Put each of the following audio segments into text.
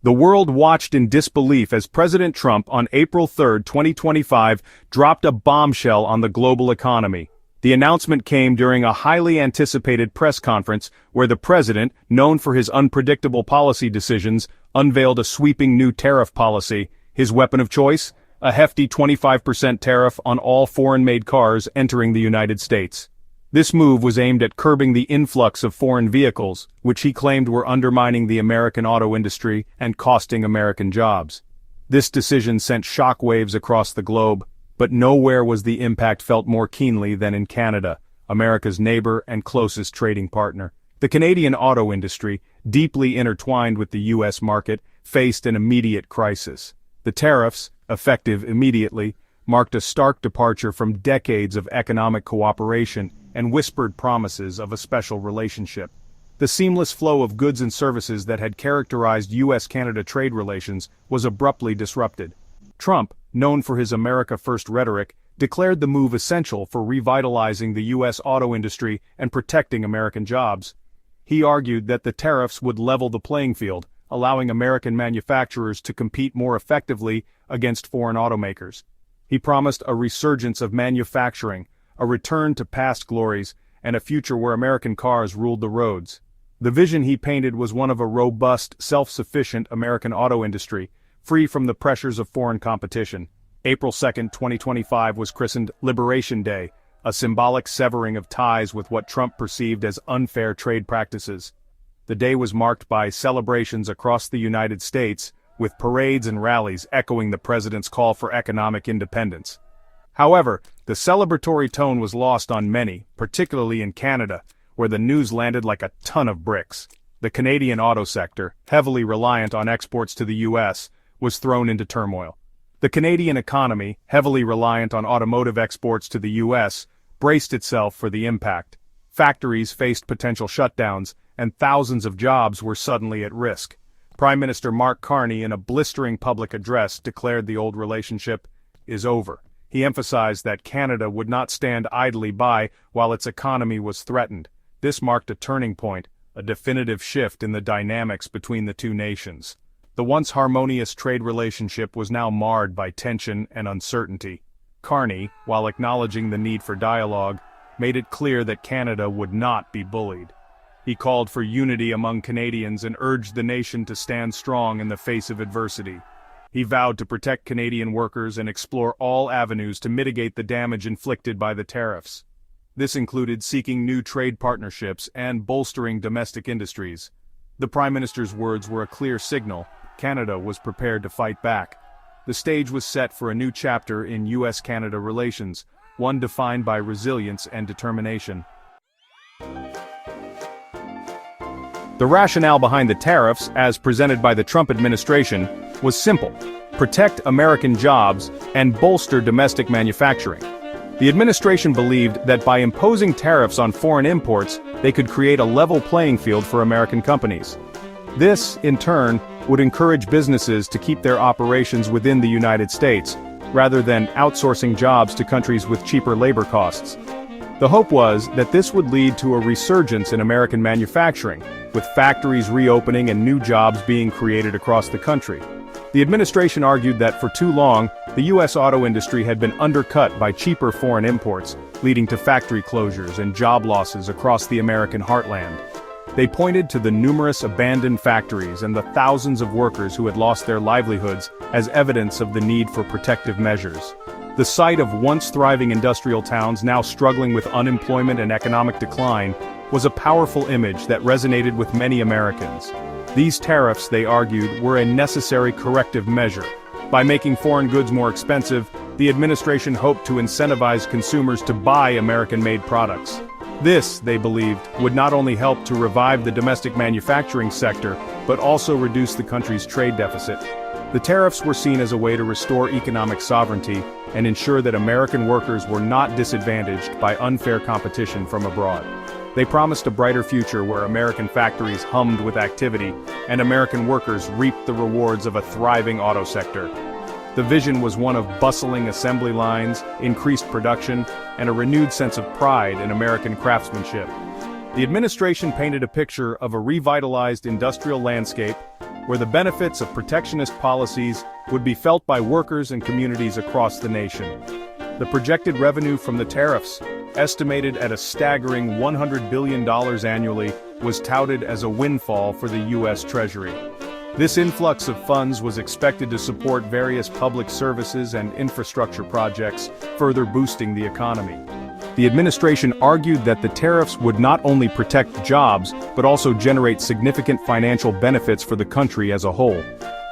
The world watched in disbelief as President Trump on April 3, 2025, dropped a bombshell on the global economy. The announcement came during a highly anticipated press conference where the president, known for his unpredictable policy decisions, unveiled a sweeping new tariff policy. His weapon of choice? A hefty 25% tariff on all foreign-made cars entering the United States. This move was aimed at curbing the influx of foreign vehicles, which he claimed were undermining the American auto industry and costing American jobs. This decision sent shockwaves across the globe, but nowhere was the impact felt more keenly than in Canada, America's neighbor and closest trading partner. The Canadian auto industry, deeply intertwined with the U.S. market, faced an immediate crisis. The tariffs, effective immediately, marked a stark departure from decades of economic cooperation and whispered promises of a special relationship. The seamless flow of goods and services that had characterized U.S.-Canada trade relations was abruptly disrupted. Trump, known for his America First rhetoric, declared the move essential for revitalizing the U.S. auto industry and protecting American jobs. He argued that the tariffs would level the playing field, allowing American manufacturers to compete more effectively against foreign automakers. He promised a resurgence of manufacturing, a return to past glories, and a future where American cars ruled the roads. The vision he painted was one of a robust, self-sufficient American auto industry, free from the pressures of foreign competition. April 2, 2025 was christened Liberation Day, a symbolic severing of ties with what Trump perceived as unfair trade practices. The day was marked by celebrations across the United States, with parades and rallies echoing the president's call for economic independence. However, the celebratory tone was lost on many, particularly in Canada, where the news landed like a ton of bricks. The Canadian auto sector, heavily reliant on exports to the U.S., was thrown into turmoil. The Canadian economy, heavily reliant on automotive exports to the U.S., braced itself for the impact. Factories faced potential shutdowns, and thousands of jobs were suddenly at risk. Prime Minister Mark Carney, in a blistering public address, declared the old relationship is over. He emphasized that Canada would not stand idly by while its economy was threatened. This marked a turning point, a definitive shift in the dynamics between the two nations. The once harmonious trade relationship was now marred by tension and uncertainty. Carney, while acknowledging the need for dialogue, made it clear that Canada would not be bullied. He called for unity among Canadians and urged the nation to stand strong in the face of adversity. He vowed to protect Canadian workers and explore all avenues to mitigate the damage inflicted by the tariffs. This included seeking new trade partnerships and bolstering domestic industries. The Prime Minister's words were a clear signal. Canada was prepared to fight back. The stage was set for a new chapter in U.S.-Canada relations, one defined by resilience and determination. The rationale behind the tariffs, as presented by the Trump administration, was simple: protect American jobs and bolster domestic manufacturing. The administration believed that by imposing tariffs on foreign imports, they could create a level playing field for American companies. This, in turn, would encourage businesses to keep their operations within the United States, rather than outsourcing jobs to countries with cheaper labor costs. The hope was that this would lead to a resurgence in American manufacturing, with factories reopening and new jobs being created across the country. The administration argued that for too long, the U.S. auto industry had been undercut by cheaper foreign imports, leading to factory closures and job losses across the American heartland. They pointed to the numerous abandoned factories and the thousands of workers who had lost their livelihoods as evidence of the need for protective measures. The sight of once thriving industrial towns now struggling with unemployment and economic decline was a powerful image that resonated with many Americans. These tariffs, they argued, were a necessary corrective measure. By making foreign goods more expensive, the administration hoped to incentivize consumers to buy American-made products. This, they believed, would not only help to revive the domestic manufacturing sector, but also reduce the country's trade deficit. The tariffs were seen as a way to restore economic sovereignty and ensure that American workers were not disadvantaged by unfair competition from abroad. They promised a brighter future where American factories hummed with activity and American workers reaped the rewards of a thriving auto sector. The vision was one of bustling assembly lines, increased production, and a renewed sense of pride in American craftsmanship. The administration painted a picture of a revitalized industrial landscape, where the benefits of protectionist policies would be felt by workers and communities across the nation. The projected revenue from the tariffs, estimated at a staggering $100 billion annually, was touted as a windfall for the U.S. Treasury. This influx of funds was expected to support various public services and infrastructure projects, further boosting the economy. The administration argued that the tariffs would not only protect jobs, but also generate significant financial benefits for the country as a whole.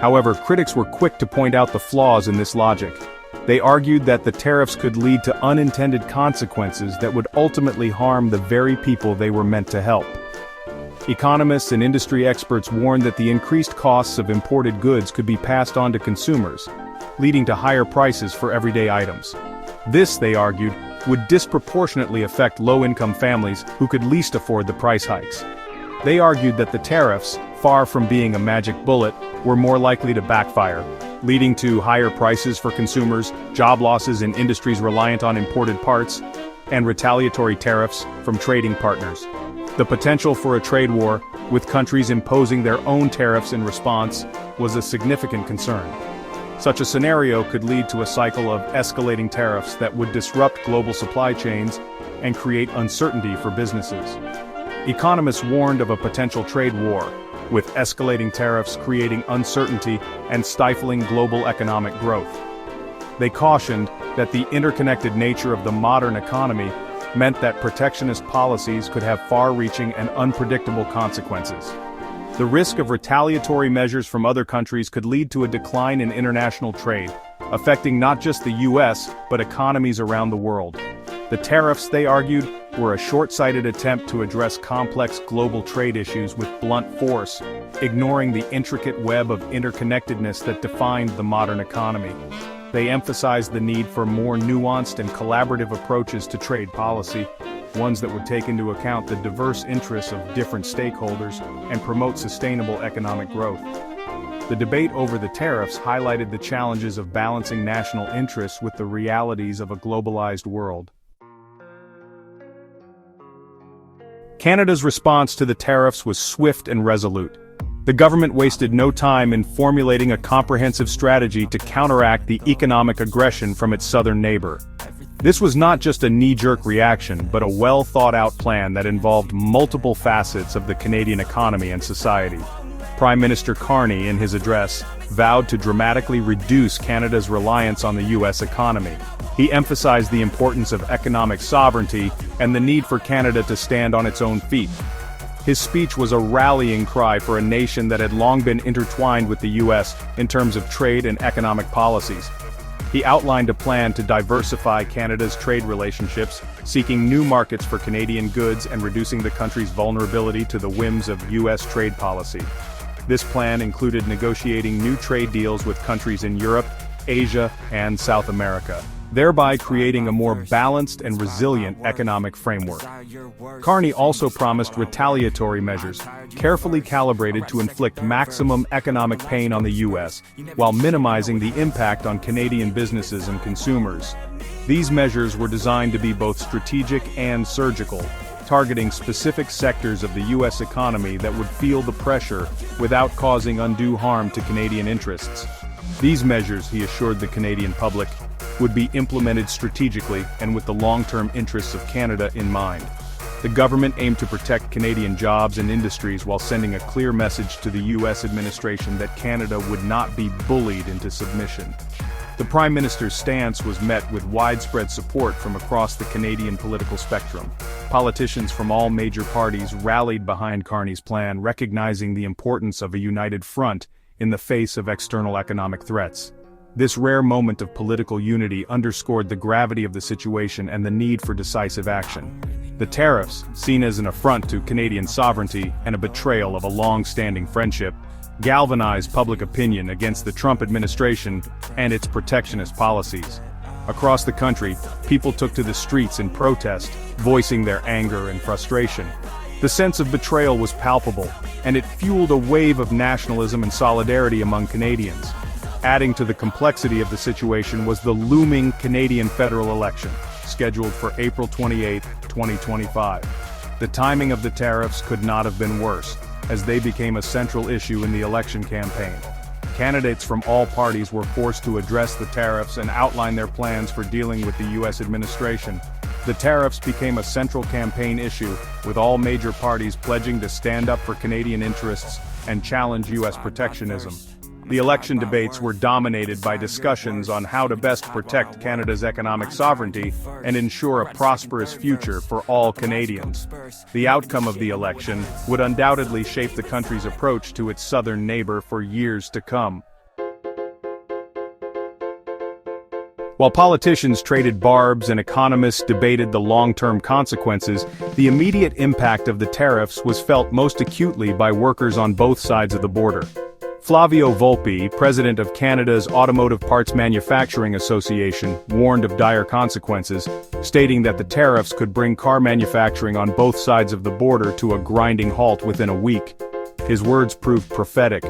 However, critics were quick to point out the flaws in this logic. They argued that the tariffs could lead to unintended consequences that would ultimately harm the very people they were meant to help. Economists and industry experts warned that the increased costs of imported goods could be passed on to consumers, leading to higher prices for everyday items. This, they argued, would disproportionately affect low-income families who could least afford the price hikes. They argued that the tariffs, far from being a magic bullet, were more likely to backfire, leading to higher prices for consumers, job losses in industries reliant on imported parts, and retaliatory tariffs from trading partners. The potential for a trade war, with countries imposing their own tariffs in response, was a significant concern. Such a scenario could lead to a cycle of escalating tariffs that would disrupt global supply chains and create uncertainty for businesses. Economists warned of a potential trade war, with escalating tariffs creating uncertainty and stifling global economic growth. They cautioned that the interconnected nature of the modern economy meant that protectionist policies could have far-reaching and unpredictable consequences. The risk of retaliatory measures from other countries could lead to a decline in international trade, affecting not just the U.S., but economies around the world. The tariffs, they argued, were a short-sighted attempt to address complex global trade issues with blunt force, ignoring the intricate web of interconnectedness that defined the modern economy. They emphasized the need for more nuanced and collaborative approaches to trade policy, ones that would take into account the diverse interests of different stakeholders and promote sustainable economic growth. The debate over the tariffs highlighted the challenges of balancing national interests with the realities of a globalized world. Canada's response to the tariffs was swift and resolute. The government wasted no time in formulating a comprehensive strategy to counteract the economic aggression from its southern neighbor. This was not just a knee-jerk reaction, but a well-thought-out plan that involved multiple facets of the Canadian economy and society. Prime Minister Carney, in his address, vowed to dramatically reduce Canada's reliance on the U.S. economy. He emphasized the importance of economic sovereignty and the need for Canada to stand on its own feet. His speech was a rallying cry for a nation that had long been intertwined with the U.S. in terms of trade and economic policies. He outlined a plan to diversify Canada's trade relationships, seeking new markets for Canadian goods and reducing the country's vulnerability to the whims of U.S. trade policy. This plan included negotiating new trade deals with countries in Europe, Asia, and South America, thereby creating a more balanced and resilient economic framework. Carney also promised retaliatory measures, carefully calibrated to inflict maximum economic pain on the U.S., while minimizing the impact on Canadian businesses and consumers. These measures were designed to be both strategic and surgical, targeting specific sectors of the U.S. economy that would feel the pressure without causing undue harm to Canadian interests. These measures, he assured the Canadian public, would be implemented strategically and with the long-term interests of Canada in mind. The government aimed to protect Canadian jobs and industries while sending a clear message to the U.S. administration that Canada would not be bullied into submission. The Prime Minister's stance was met with widespread support from across the Canadian political spectrum. Politicians from all major parties rallied behind Carney's plan, recognizing the importance of a united front in the face of external economic threats. This rare moment of political unity underscored the gravity of the situation and the need for decisive action. The tariffs, seen as an affront to Canadian sovereignty and a betrayal of a long-standing friendship, galvanized public opinion against the Trump administration and its protectionist policies. Across the country, people took to the streets in protest, voicing their anger and frustration. The sense of betrayal was palpable, and it fueled a wave of nationalism and solidarity among Canadians. Adding to the complexity of the situation was the looming Canadian federal election, scheduled for April 28, 2025. The timing of the tariffs could not have been worse. as they became a central issue in the election campaign. Candidates from all parties were forced to address the tariffs and outline their plans for dealing with the U.S. administration. The tariffs became a central campaign issue, with all major parties pledging to stand up for Canadian interests and challenge U.S. protectionism. The election debates were dominated by discussions on how to best protect Canada's economic sovereignty and ensure a prosperous future for all Canadians. The outcome of the election would undoubtedly shape the country's approach to its southern neighbor for years to come. While politicians traded barbs and economists debated the long-term consequences, the immediate impact of the tariffs was felt most acutely by workers on both sides of the border. Flavio Volpi, president of Canada's Automotive Parts Manufacturing Association, warned of dire consequences, stating that the tariffs could bring car manufacturing on both sides of the border to a grinding halt within a week. His words proved prophetic.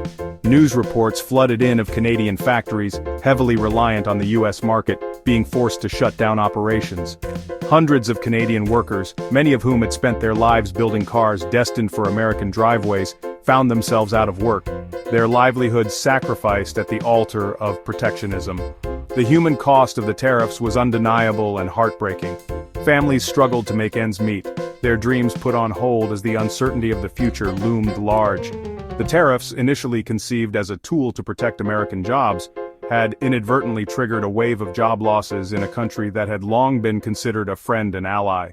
News reports flooded in of Canadian factories, heavily reliant on the U.S. market, being forced to shut down operations. Hundreds of Canadian workers, many of whom had spent their lives building cars destined for American driveways, found themselves out of work, their livelihoods sacrificed at the altar of protectionism. The human cost of the tariffs was undeniable and heartbreaking. Families struggled to make ends meet, their dreams put on hold as the uncertainty of the future loomed large. The tariffs, initially conceived as a tool to protect American jobs, had inadvertently triggered a wave of job losses in a country that had long been considered a friend and ally.